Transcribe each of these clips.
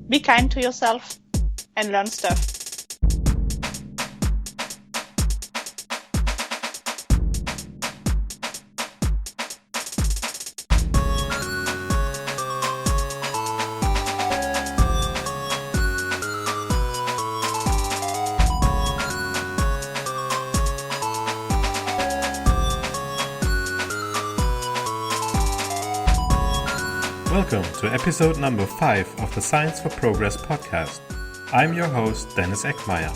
be kind to yourself and learn stuff. Welcome to episode number 5 of the Science for Progress podcast. I'm your host, Dennis Eckmeyer.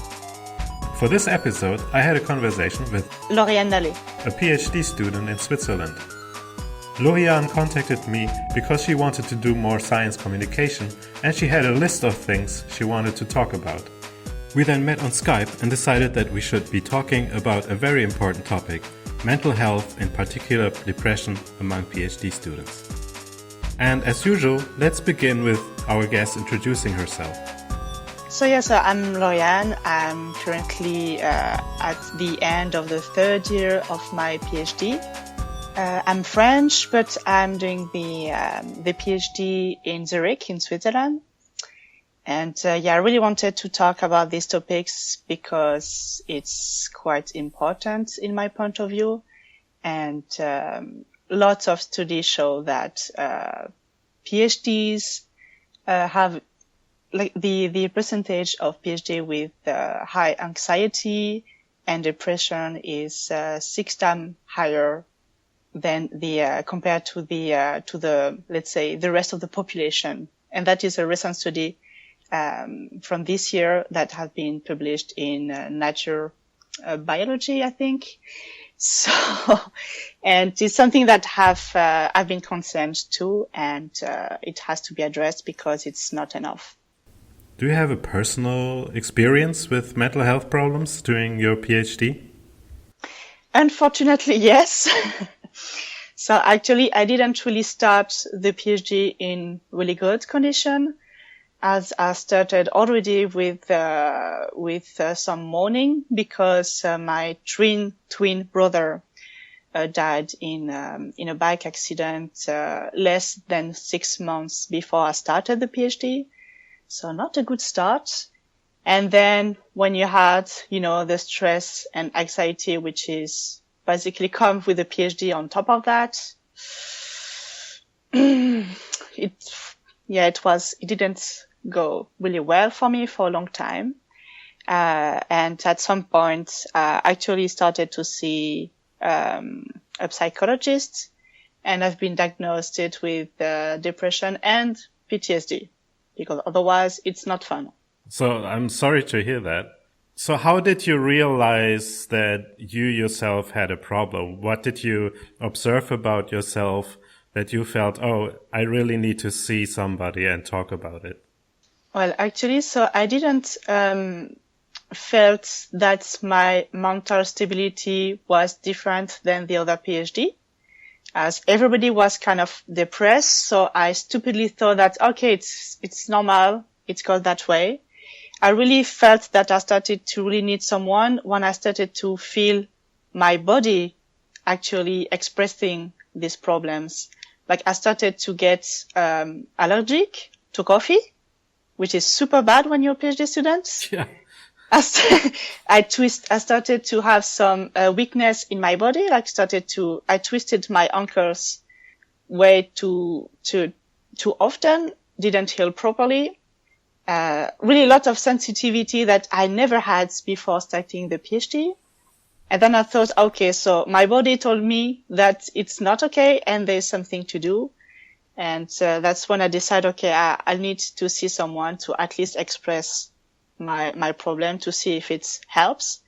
For this episode, I had a conversation with Lauriane Nallet, a PhD student in Switzerland. Lauriane contacted me because she wanted to do more science communication and she had a list of things she wanted to talk about. We then met on Skype and decided that we should be talking about a very important topic, mental health, in particular depression among PhD students. And as usual, let's begin with our guest introducing herself. So I'm Lauriane. I'm currently at the end of the third year of my PhD. I'm French, but I'm doing the PhD in Zurich in Switzerland. And I really wanted to talk about these topics because it's quite important in my point of view. And lots of studies show that PhDs have like the percentage of PhD with high anxiety and depression is 6 times higher than the compared to the let's say the rest of the population. And that is a recent study from this year that has been published in Nature Biology, I think. So, and it's something that I've been concerned to, and it has to be addressed because it's not enough. Do you have a personal experience with mental health problems during your PhD? Unfortunately, yes. So actually, I didn't really start the PhD in really good condition, as I started already with some mourning because my twin brother died in a bike accident less than 6 months before I started the PhD. So not a good start. And then when you had, the stress and anxiety, which is basically come with a PhD on top of that, it didn't go really well for me for a long time. And at some point, I actually started to see a psychologist, and I've been diagnosed with depression and PTSD, because otherwise it's not fun. So I'm sorry to hear that. So how did you realize that you yourself had a problem? What did you observe about yourself that you felt, I really need to see somebody and talk about it? Well, actually, so I didn't felt that my mental stability was different than the other PhD, as everybody was kind of depressed. So I stupidly thought that, okay, it's normal. It's got that way. I really felt that I started to really need someone when I started to feel my body actually expressing these problems. Like I started to get allergic to coffee, which is super bad when you're a PhD student. Yeah. I started to have some weakness in my body. I twisted my ankles way too often, didn't heal properly. Really a lot of sensitivity that I never had before starting the PhD. And then I thought, okay, so my body told me that it's not okay and there's something to do. And that's when I decided, okay, I need to see someone to at least express my problem to see if it helps.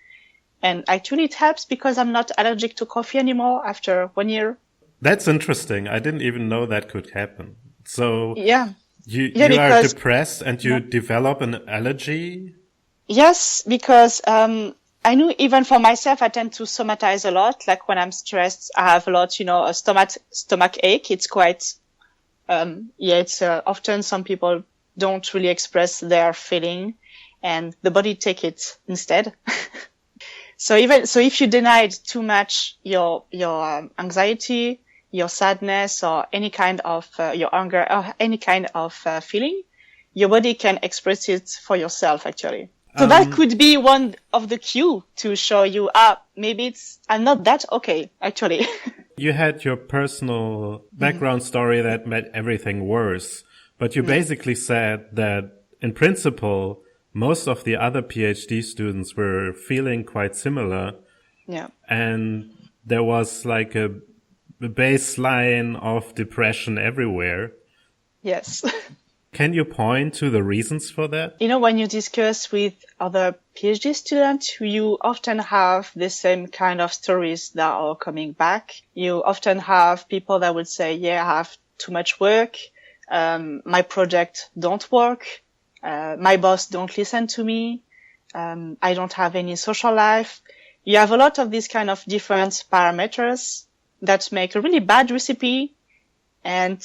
And actually it helps because I'm not allergic to coffee anymore after 1 year. That's interesting. I didn't even know that could happen. So yeah, you are depressed and you develop an allergy? Yes, because I knew even for myself, I tend to somatize a lot. Like when I'm stressed, I have a lot, a stomach ache. It's quite it's often some people don't really express their feeling and the body take it instead. So if you denied too much your anxiety, your sadness, or any kind of your anger, or any kind of feeling, your body can express it for yourself, actually. So that could be one of the cue to show you, maybe I'm not that okay, actually. You had your personal background story that made everything worse, but you basically said that in principle, most of the other PhD students were feeling quite similar. Yeah. And there was like a baseline of depression everywhere. Yes. Can you point to the reasons for that? When you discuss with other PhD students, you often have the same kind of stories that are coming back. You often have people that would say, yeah, I have too much work. My project don't work. My boss don't listen to me. I don't have any social life. You have a lot of these kind of different parameters that make a really bad recipe. And,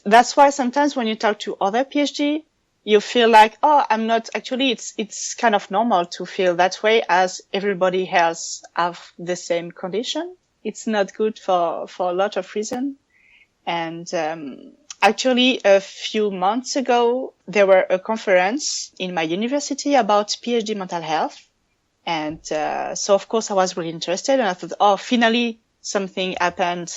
that's why sometimes when you talk to other PhD, you feel like, I'm not actually, it's kind of normal to feel that way as everybody else have the same condition. It's not good for a lot of reasons. And, actually a few months ago, there were a conference in my university about PhD mental health. And, so of course I was really interested and I thought, finally something happened.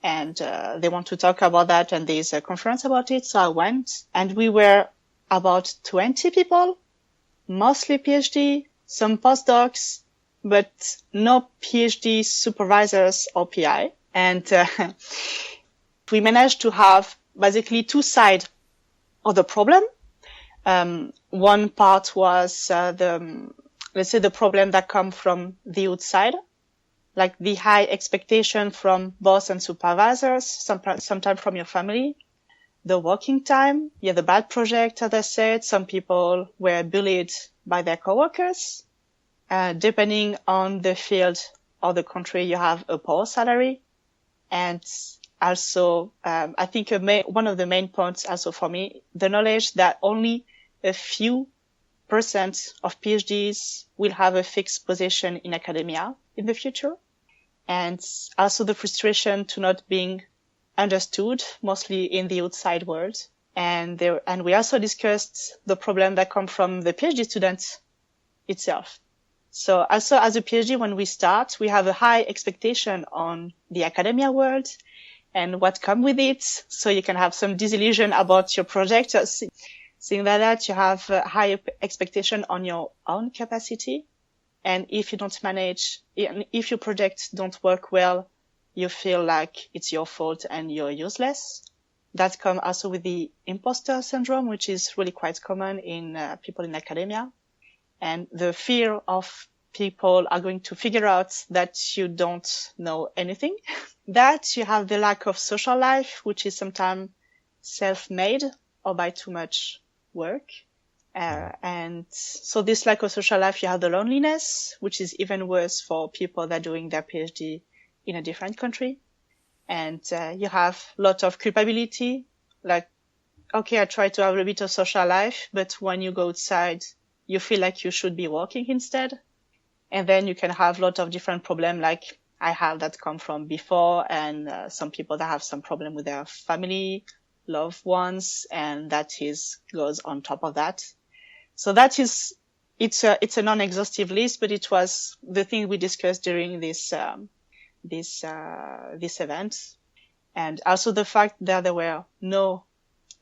And they want to talk about that, and there's a conference about it. So I went, and we were about 20 people, mostly PhD, some postdocs, but no PhD supervisors or PI. And we managed to have basically two sides of the problem. One part was let's say the problem that come from the outside, like the high expectation from boss and supervisors, sometimes from your family, the working time, the bad project, as I said. Some people were bullied by their coworkers. Depending on the field or the country, you have a poor salary. And also, I think one of the main points also for me, the knowledge that only a few % of PhDs will have a fixed position in academia in the future. And also the frustration to not being understood, mostly in the outside world. And we also discussed the problem that come from the PhD student itself. So also as a PhD, when we start, we have a high expectation on the academia world and what come with it. So you can have some disillusion about your project. Seeing that, you have a high expectation on your own capacity. And if you don't manage, if your project don't work well, you feel like it's your fault and you're useless. That comes also with the imposter syndrome, which is really quite common in people in academia. And the fear of people are going to figure out that you don't know anything. That you have the lack of social life, which is sometimes self-made or by too much work. And so this lack of social life, you have the loneliness, which is even worse for people that are doing their PhD in a different country. And you have a lot of culpability, like, okay, I try to have a bit of social life, but when you go outside, you feel like you should be working instead. And then you can have a lot of different problems, like I have that come from before, and some people that have some problem with their family, loved ones, and that goes on top of that. So that is, it's a non-exhaustive list, but it was the thing we discussed during this event. And also the fact that there were no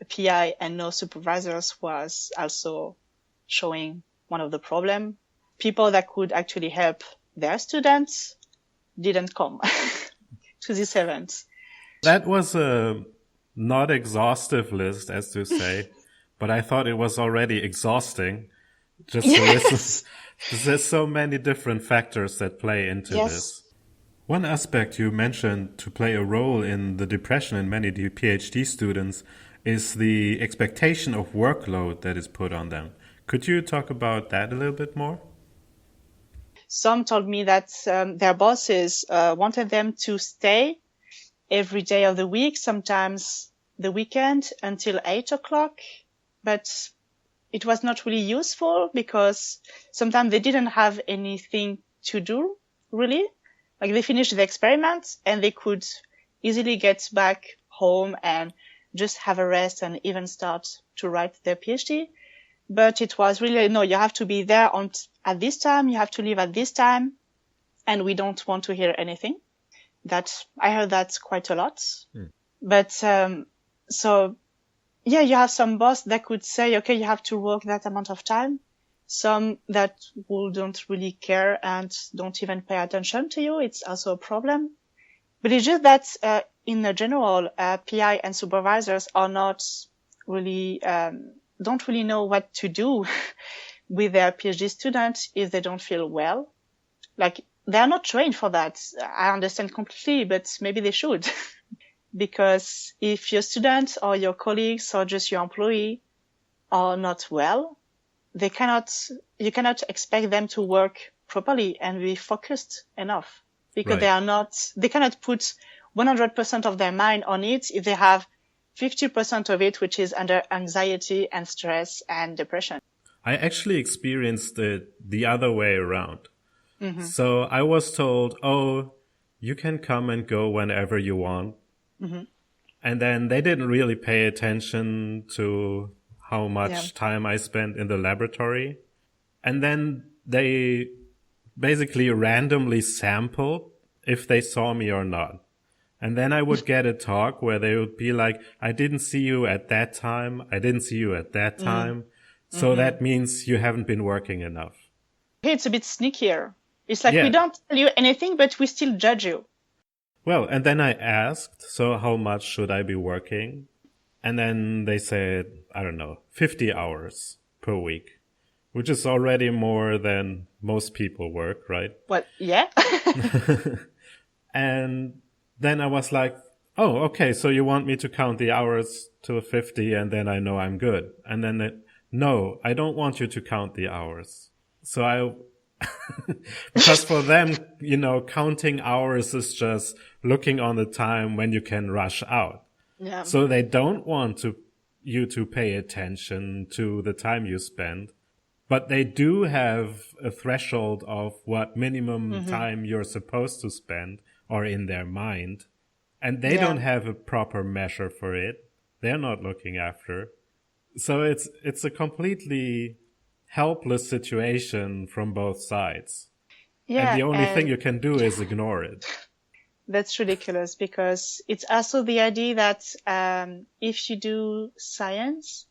PI and no supervisors was also showing one of the problem. People that could actually help their students didn't come to this event. That was a not exhaustive list, as to say. But I thought it was already exhausting just to listen. There's so many different factors that play into this. One aspect you mentioned to play a role in the depression in many PhD students is the expectation of workload that is put on them. Could you talk about that a little bit more? Some told me that their bosses wanted them to stay every day of the week, sometimes the weekend, until 8 o'clock. But it was not really useful because sometimes they didn't have anything to do, really. Like they finished the experiment and they could easily get back home and just have a rest and even start to write their PhD. But it was really, no, you have to be there at this time, you have to leave at this time, and we don't want to hear anything. I heard that quite a lot. But, so yeah, you have some boss that could say, okay, you have to work that amount of time. Some that don't really care and don't even pay attention to you. It's also a problem. But it's just that, in general, PI and supervisors are not really, don't really know what to do with their PhD students if they don't feel well. Like, they are not trained for that. I understand completely, but maybe they should. Because if your students or your colleagues or just your employee are not well, you cannot expect them to work properly and be focused enough, because they cannot put 100% of their mind on it if they have 50% of it, which is under anxiety and stress and depression. I actually experienced it the other way around. So I was told, oh, you can come and go whenever you want. And then they didn't really pay attention to how much time I spent in the laboratory. And then they basically randomly sampled if they saw me or not. And then I would get a talk where they would be like, I didn't see you at that time. I didn't see you at that time. So that means you haven't been working enough. It's a bit sneakier. It's like, we don't tell you anything, but we still judge you. Well, and then I asked, so how much should I be working? And then they said, I don't know, 50 hours per week, which is already more than most people work, right? Well, yeah. And then I was like, oh, okay, so you want me to count the hours to 50 and then I know I'm good. And then no, I don't want you to count the hours. So because for them, counting hours is just looking on the time when you can rush out. Yeah. So they don't want you to pay attention to the time you spend, but they do have a threshold of what minimum time you're supposed to spend or in their mind. And they don't have a proper measure for it. They're not looking after. So it's a completely helpless situation from both sides. Yeah, and the only thing you can do is ignore it. That's ridiculous, because it's also the idea that if you do science,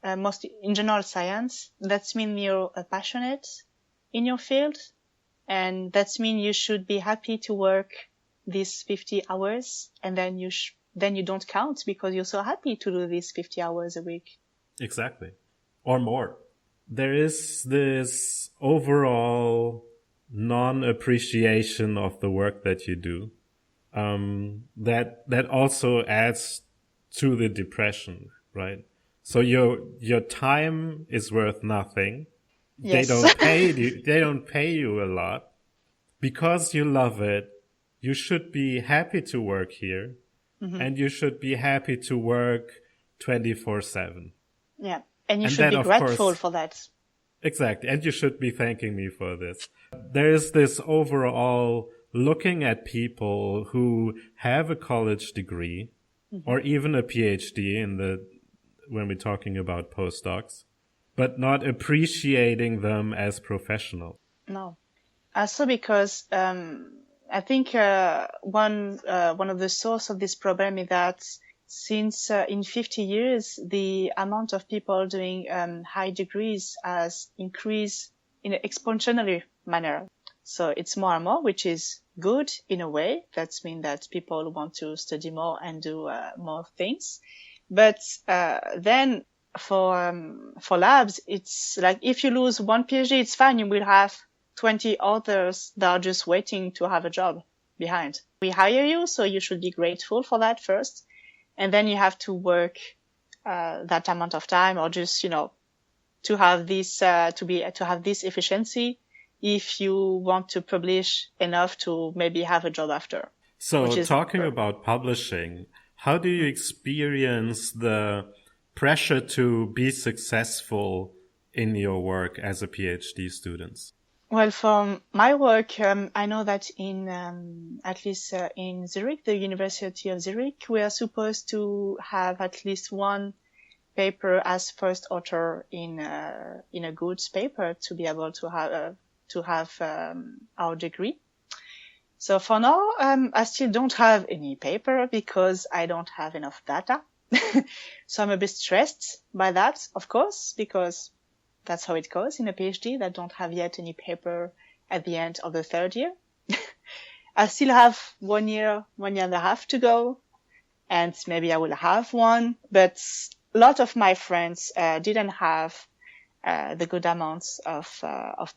mostly in general science, that means you're passionate in your field, and that means you should be happy to work these 50 hours, and then you don't count because you're so happy to do these 50 hours a week. Exactly. Or more. There is this overall non-appreciation of the work that you do, that also adds to the depression, right? So your time is worth nothing. Yes. They don't pay you a lot. Because you love it, you should be happy to work here, and you should be happy to work 24/7. Yeah. And you should be grateful for that. Exactly. And you should be thanking me for this. There is this overall looking at people who have a college degree or even a PhD when we're talking about postdocs, but not appreciating them as professionals. No. Also because, I think, one of the source of this problem is that since in 50 years, the amount of people doing high degrees has increased in an exponential manner. So it's more and more, which is good in a way. That means that people want to study more and do more things. But then for labs, it's like if you lose one PhD, it's fine. You will have 20 others that are just waiting to have a job behind. We hire you, so you should be grateful for that first. And then you have to work that amount of time, or just, to have this to have this efficiency if you want to publish enough to maybe have a job after. So talking about publishing, how do you experience the pressure to be successful in your work as a PhD student? Well, from my work, I know that at least in Zurich, the University of Zurich, we are supposed to have at least one paper as first author in a goods paper to be able to have our degree. So for now, I still don't have any paper because I don't have enough data. So I'm a bit stressed by that, of course, because that's how it goes in a PhD that don't have yet any paper at the end of the third year. I still have 1 year, 1.5 years to go, and maybe I will have one, but a lot of my friends didn't have the good amounts of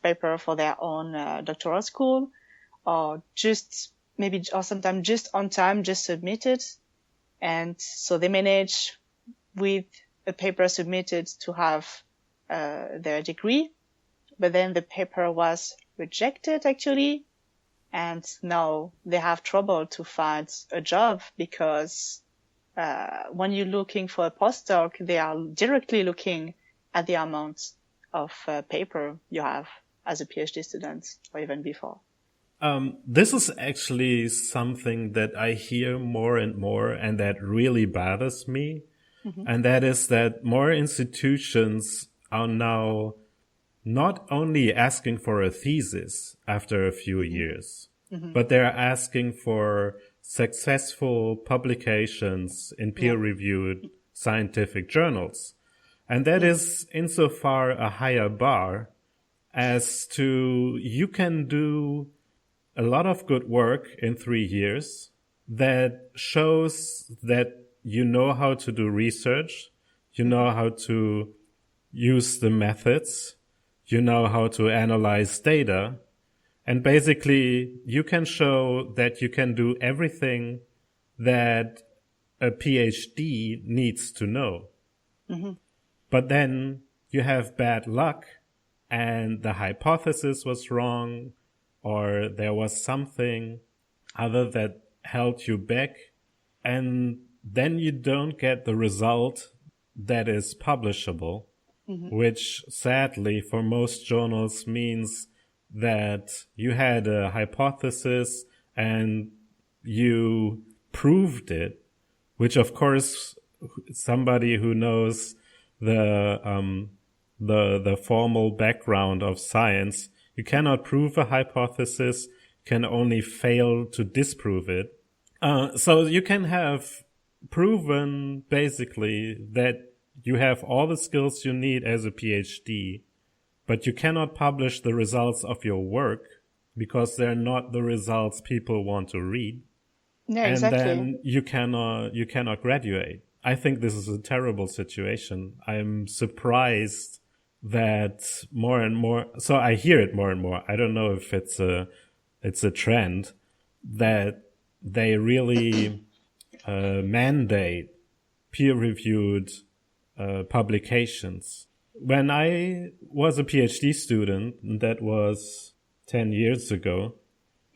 paper for their own doctoral school, or sometimes just on time, just submitted. And so they manage with a paper submitted to have their degree, but then the paper was rejected actually, and now they have trouble to find a job because when you're looking for a postdoc, they are directly looking at the amount of paper you have as a PhD student or even before. This is actually something that I hear more and more, and that really bothers me. Mm-hmm. And that is that more institutions are now not only asking for a thesis after a few years, but they're asking for successful publications in peer-reviewed scientific journals. And that is insofar a higher bar as to you can do a lot of good work in 3 years that shows that you know how to do research, you know how to use the methods, you know how to analyze data, and basically you can show that you can do everything that a PhD needs to know. Mm-hmm. But then you have bad luck and the hypothesis was wrong, or there was something other that held you back, and then you don't get the result that is publishable, which sadly for most journals means that you had a hypothesis and you proved it, which of course somebody who knows the formal background of science, you cannot prove a hypothesis, can only fail to disprove it. So you can have proven basically that you have all the skills you need as a PhD, but you cannot publish the results of your work because they're not the results people want to read. Yeah, and exactly. Then you cannot graduate. I think this is a terrible situation. I'm surprised that more and more, so I hear it more and more. I don't know if it's a trend that they really mandate peer-reviewed publications. When I was a PhD student, that was 10 years ago,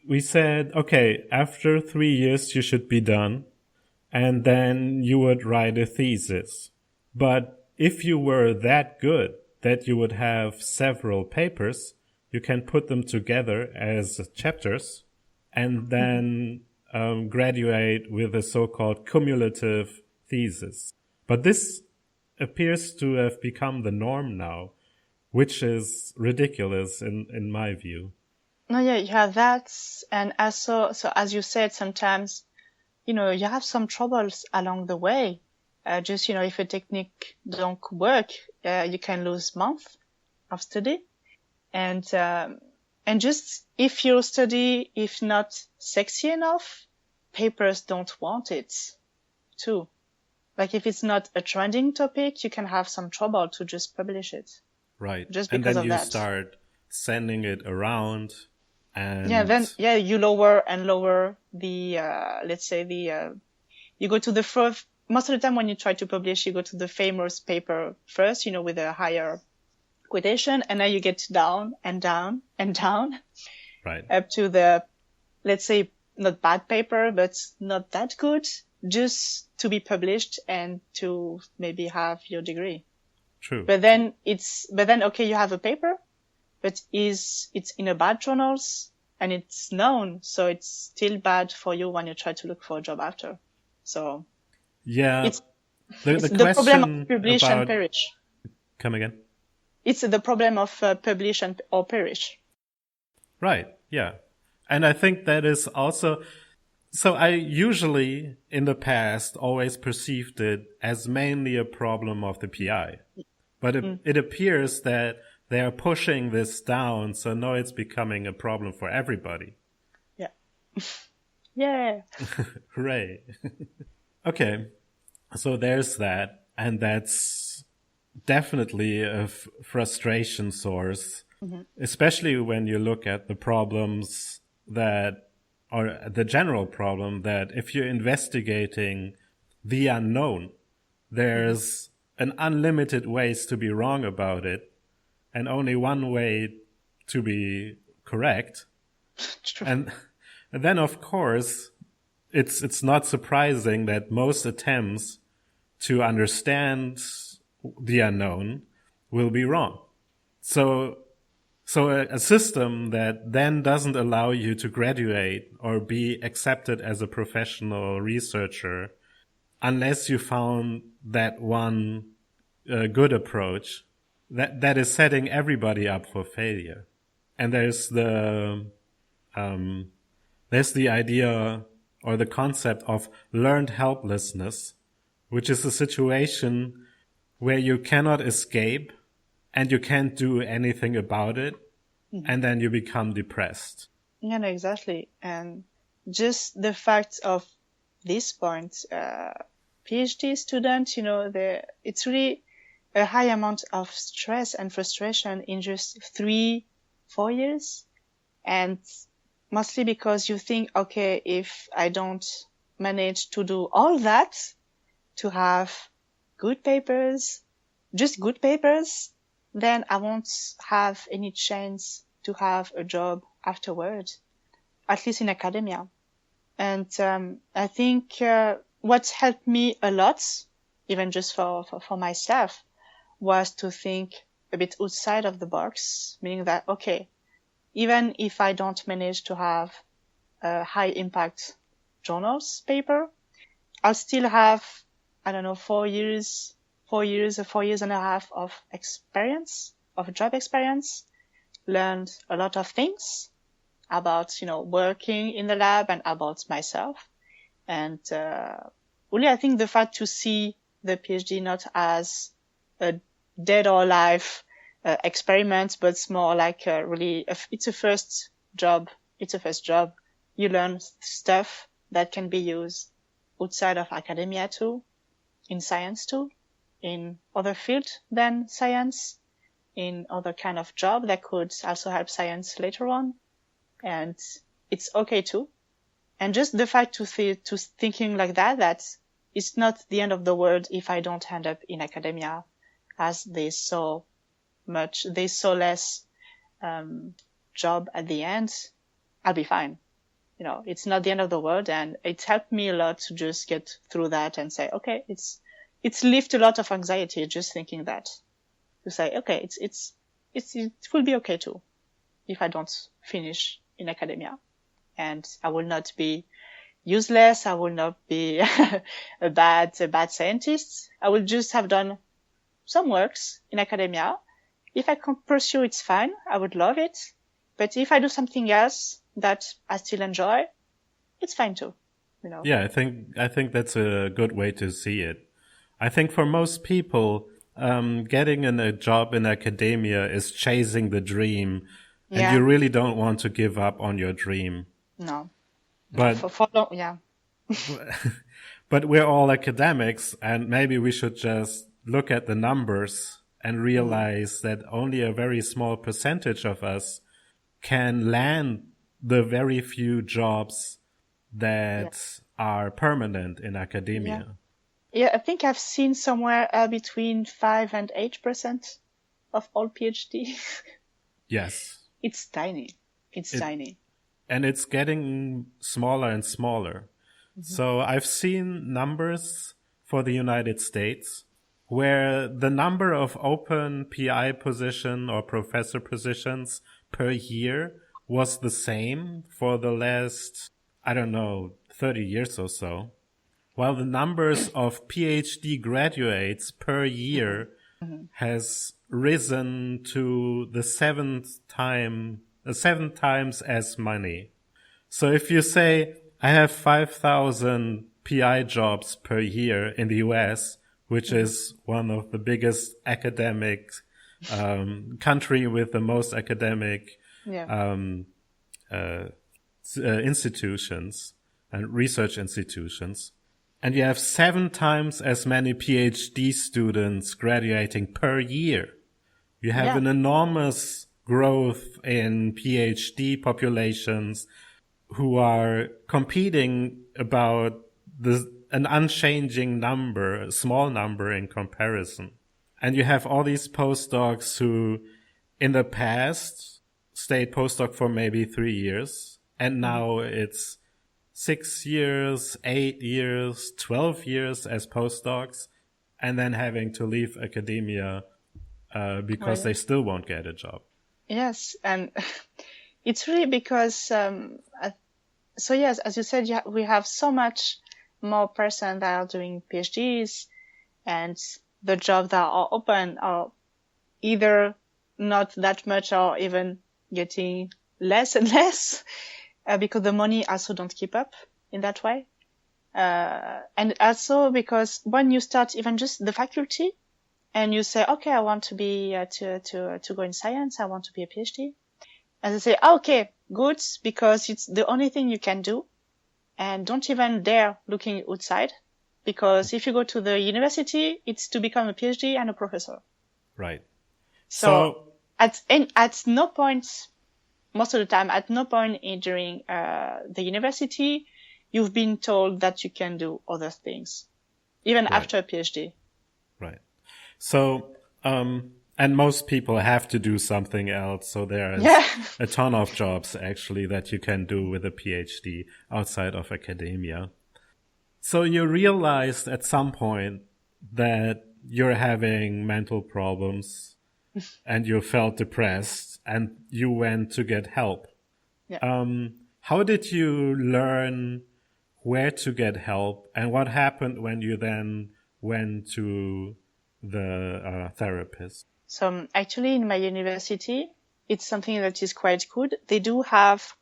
we said, okay, after 3 years you should be done, and then you would write a thesis. But if you were that good that you would have several papers, you can put them together as chapters and then graduate with a so-called cumulative thesis. But this appears to have become the norm now, which is ridiculous in my view. No, yeah, you have that. And also, so as you said, sometimes, you have some troubles along the way. Just, if a technique don't work, you can lose months of study. And just if your study, if not sexy enough, papers don't want it too. Like if it's not a trending topic, you can have some trouble to just publish it. Right. Just because of that. And then you start sending it around and... Yeah, you lower and lower the, you go to the first, most of the time when you try to publish, you go to the famous paper first, with a higher quotation, and then you get down and down and down. Right. Up to the, let's say, not bad paper, but not that good, just to be published and to maybe have your degree. True. But then okay, you have a paper, but it's in a bad journals and it's known. So it's still bad for you when you try to look for a job after. So Yeah. it's The the problem of question publish and about, perish. come again? It's the problem of publish or perish. Right. Yeah. And I think that is also, so I usually in the past always perceived it as mainly a problem of the PI, but it appears that they are pushing this down. So now it's becoming a problem for everybody. Yeah. Yeah. Hooray. Okay. So there's that. And that's definitely a frustration source, especially when you look at the problems that, or the general problem that if you're investigating the unknown, there's an unlimited ways to be wrong about it and only one way to be correct. True. And then, of course, it's not surprising that most attempts to understand the unknown will be wrong. So a system that then doesn't allow you to graduate or be accepted as a professional researcher unless you found that one good approach, that is setting everybody up for failure. And there's the idea or the concept of learned helplessness, which is a situation where you cannot escape and you can't do anything about it, and then you become depressed. Yeah, no, exactly. And just the fact of this point, PhD students, it's really a high amount of stress and frustration in just 3-4 years. And mostly because you think, okay, if I don't manage to do all that, to have good papers, just good papers, then I won't have any chance to have a job afterward, at least in academia. And I think what helped me a lot, even just for myself, was to think a bit outside of the box, meaning that, okay, even if I don't manage to have a high impact journals paper, I'll still have, 4 years or 4 years and a half of experience, of job experience, learned a lot of things about, working in the lab and about myself. And really, I think the fact to see the PhD not as a dead or alive experiment, but it's more like it's a first job. It's a first job. You learn stuff that can be used outside of academia too, in science too, in other fields than science, in other kind of job that could also help science later on. And it's okay too. And just the fact to thinking like that it's not the end of the world if I don't end up in academia, as there's so less job at the end, I'll be fine. It's not the end of the world, and it helped me a lot to just get through that and say, okay, it's lift a lot of anxiety just thinking that, to say, okay, it will be okay too if I don't finish in academia, and I will not be useless. I will not be a bad scientist. I will just have done some works in academia. If I can pursue, it's fine. I would love it. But if I do something else that I still enjoy, it's fine too. Yeah, I think that's a good way to see it. I think for most people, getting a job in academia is chasing the dream, and you really don't want to give up on your dream. No. But yeah. But we're all academics, and maybe we should just look at the numbers and realize that only a very small percentage of us can land the very few jobs that are permanent in academia. Yeah, I think I've seen somewhere between 5 and 8% of all PhD. Yes. It's tiny. It's tiny. And it's getting smaller and smaller. So I've seen numbers for the United States, where the number of open PI position or professor positions per year was the same for the last, I don't know, 30 years or so, while the numbers of PhD graduates per year has risen to the seven times as many. So if you say, I have 5,000 PI jobs per year in the US, which is one of the biggest academic country with the most academic institutions and research institutions, and you have 7 times as many PhD students graduating per year. You have an enormous growth in PhD populations who are competing about an unchanging number, a small number in comparison. And you have all these postdocs who in the past stayed postdoc for maybe 3 years, and now it's 6 years, 8 years, 12 years as postdocs, and then having to leave academia because they still won't get a job. Yes, and it's really because, so yes, as you said, we have so much more persons that are doing PhDs, and the jobs that are open are either not that much or even getting less and less because the money also don't keep up in that way. And also because when you start even just the faculty and you say, okay, I want to be, to go in science, I want to be a PhD. And they say, okay, good, because it's the only thing you can do. And don't even dare looking outside, because if you go to the university, it's to become a PhD and a professor. Right. So at no point, most of the time, at no point during the university, you've been told that you can do other things, even after a PhD. Right. So, and most people have to do something else. So there's a ton of jobs actually that you can do with a PhD outside of academia. So you realized at some point that you're having mental problems and you felt depressed and you went to get help. Yeah. How did you learn where to get help, and what happened when you then went to the therapist? So actually in my university, it's something that is quite good. They do have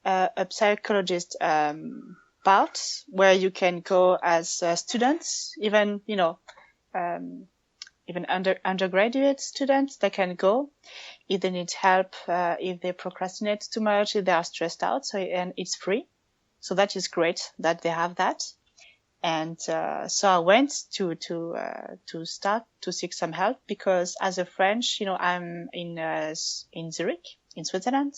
a psychologist part where you can go as students, even, even undergraduate students that can go if they need help, if they procrastinate too much, if they are stressed out. So, and it's free. So that is great that they have that. And so I went to start to seek some help, because as a French, I'm in Zurich, in Switzerland,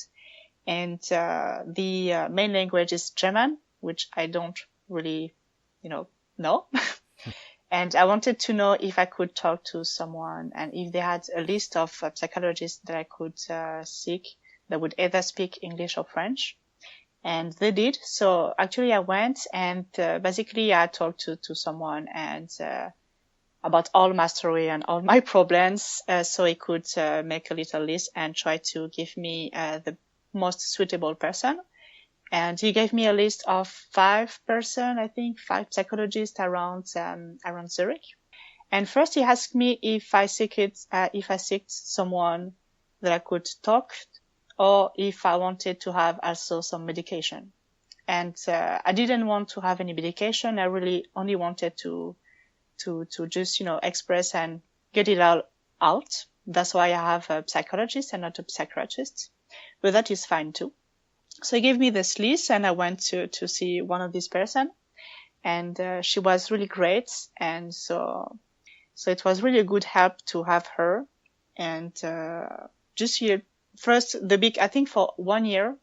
and the main language is German, which I don't really, know. And I wanted to know if I could talk to someone, and if they had a list of psychologists that I could seek that would either speak English or French. And they did. So actually I went and basically I talked to someone and about all my story and all my problems, so he could make a little list and try to give me the most suitable person. And he gave me a list of 5 psychologists around Zurich. And first he asked me if I seeked someone that I could talk, or if I wanted to have also some medication. And I didn't want to have any medication. I really only wanted to just, express and get it all out. That's why I have a psychologist and not a psychiatrist. But that is fine too. So he gave me this list and I went to see one of these person, and she was really great. And so it was really a good help to have her. And just here, first, I think for 1 year,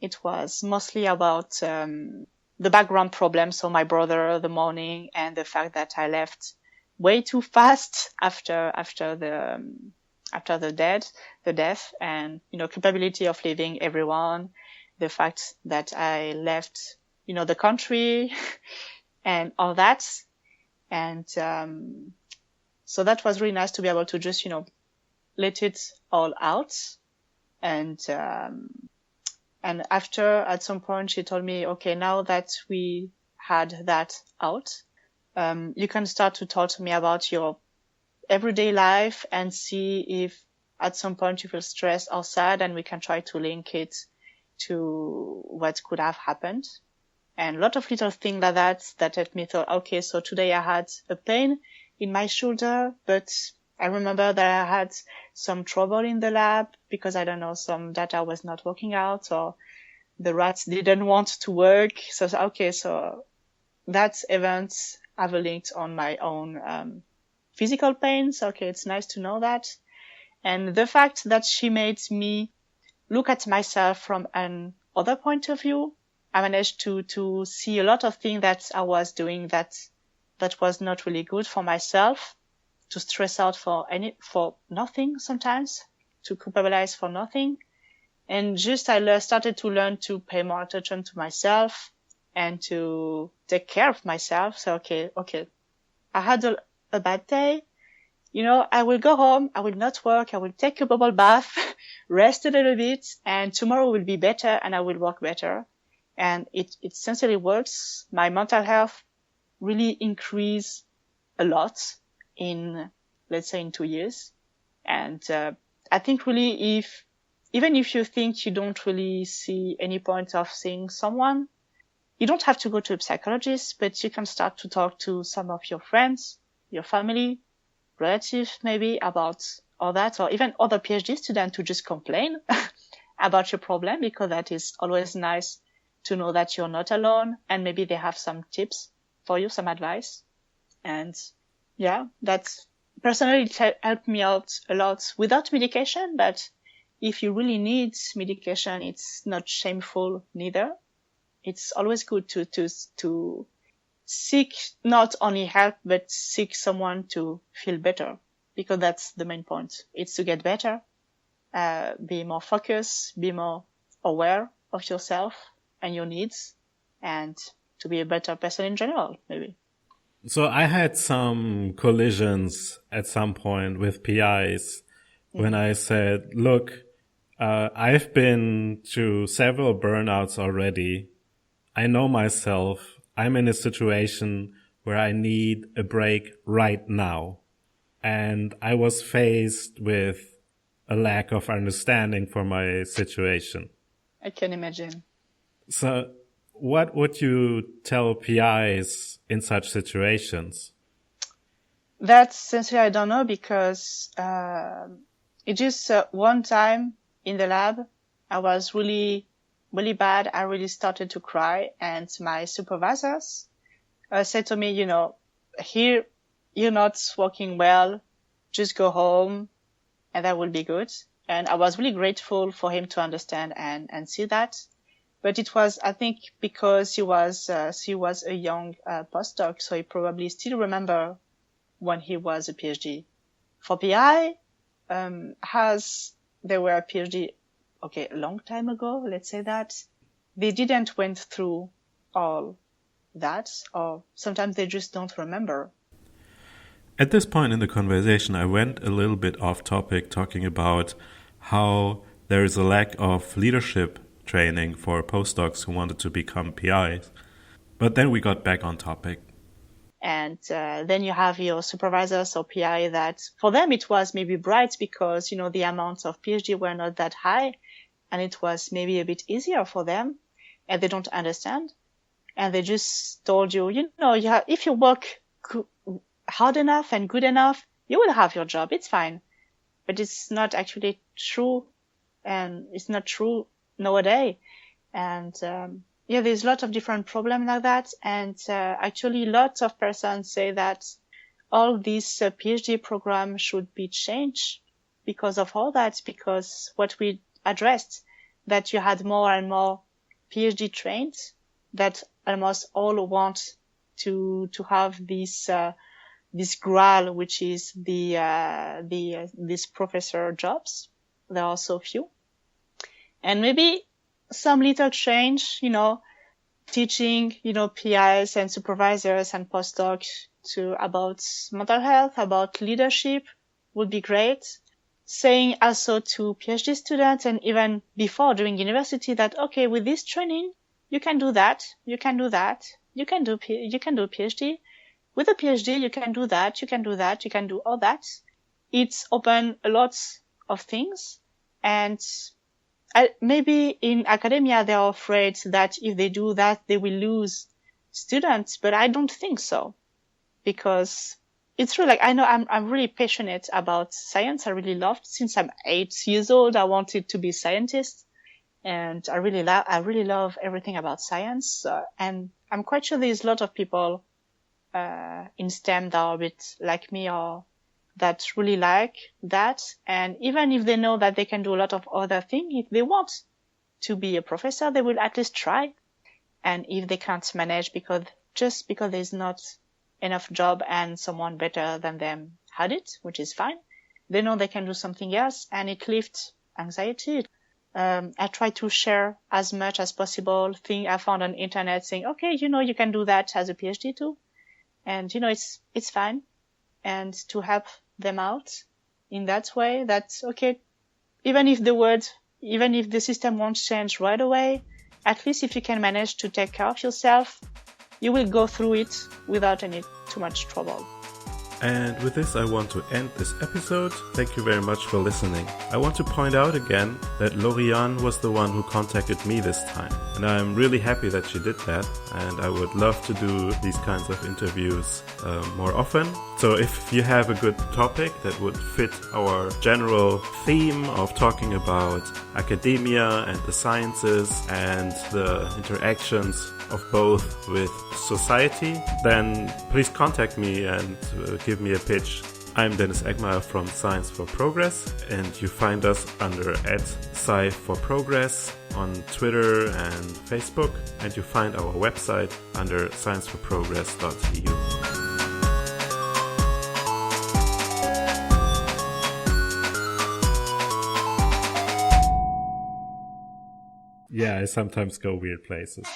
it was mostly about the background problem. So my brother, the mourning, and the fact that I left way too fast after the death, and, capability of leaving everyone, the fact that I left, the country and all that. And So that was really nice to be able to just, let it all out. And after, at some point, she told me, okay, now that we had that out, you can start to talk to me about your everyday life and see if at some point you feel stressed or sad, and we can try to link it to what could have happened. And a lot of little things like that helped me thought, okay, so today I had a pain in my shoulder, but I remember that I had some trouble in the lab because I don't know, some data was not working out or the rats didn't want to work. So, okay, so that event have a link on my own, physical pains. Okay. It's nice to know that. And the fact that she made me look at myself from an other point of view, I managed to see a lot of things that I was doing that was not really good for myself, to stress out for nothing sometimes, to culpabilize for nothing. And just I started to learn to pay more attention to myself and to take care of myself. So, okay, I had a bad day. I will go home. I will not work. I will take a bubble bath, rest a little bit, and tomorrow will be better and I will work better. And it essentially works. My mental health really increased a lot in, let's say, in 2 years. And I think really even if you think you don't really see any point of seeing someone, you don't have to go to a psychologist, but you can start to talk to some of your friends, your family, relatives maybe about all that, or even other PhD students to just complain about your problem, because that is always nice to know that you're not alone, and maybe they have some tips for you, some advice. And yeah, that's personally helped me out a lot without medication. But if you really need medication, it's not shameful neither. It's always good to seek not only help, but seek someone to feel better, because that's the main point. It's to get better, be more focused, be more aware of yourself and your needs, and to be a better person in general, maybe. So I had some collisions at some point with PIs when I said, look, I've been through several burnouts already. I know myself. I'm in a situation where I need a break right now. And I was faced with a lack of understanding for my situation. I can imagine. So what would you tell PIs in such situations? That's essentially, I don't know, because it just one time in the lab, I was really, really bad. I really started to cry, and my supervisors said to me, here you're not working well, just go home and that will be good. And I was really grateful for him to understand and see that. But it was, I think, because he was a young postdoc, so he probably still remember when he was a PhD. For PI, they were a PhD, a long time ago, let's say that, they didn't went through all that, or sometimes they just don't remember. At this point in the conversation, I went a little bit off topic, talking about how there is a lack of leadership training for postdocs who wanted to become PIs. But then we got back on topic. And then you have your supervisors or PI that for them it was maybe bright because, the amounts of PhD were not that high, and it was maybe a bit easier for them, and they don't understand. And they just told you, if you work hard enough and good enough, you will have your job. It's fine. But it's not actually true. And it's not true nowadays. And, there's a lot of different problems like that. And, actually lots of persons say that all these PhD programs should be changed because of all that, because what we addressed, that you had more and more PhD trained that almost all want to have this grad, which is these professor jobs. There are so few. And maybe some little change, teaching, PIs and supervisors and postdocs about mental health, about leadership would be great. Saying also to PhD students and even before during university that, okay, with this training, you can do that, you can do that, you can do a PhD. With a PhD, you can do that, you can do that, you can do all that. It's open a lot of things. And maybe in academia, they are afraid that if they do that, they will lose students, but I don't think so. Because it's true, like I know I'm really passionate about science. I really loved, since I'm 8 years old, I wanted to be a scientist. And I really love everything about science. And I'm quite sure there's a lot of people in STEM that are a bit like me or that really like that. And even if they know that they can do a lot of other things, if they want to be a professor, they will at least try. And if they can't manage because there's not enough job and someone better than them had it, which is fine, they know they can do something else, and it lifts anxiety. I try to share as much as possible thing I found on the internet saying, okay, you can do that as a PhD too. And, it's fine. And to help them out in that way, that's okay. Even if the system won't change right away, at least if you can manage to take care of yourself, you will go through it without any too much trouble. And with this, I want to end this episode. Thank you very much for listening. I want to point out again that Lauriane was the one who contacted me this time. And I'm really happy that she did that. And I would love to do these kinds of interviews more often. So if you have a good topic that would fit our general theme of talking about academia and the sciences and the interactions of both with society, then please contact me and give me a pitch. I'm Dennis Egmeyer from Science for Progress, and you find us under @Sci4Progress on Twitter and Facebook, and you find our website under scienceforprogress.eu. Yeah, I sometimes go weird places.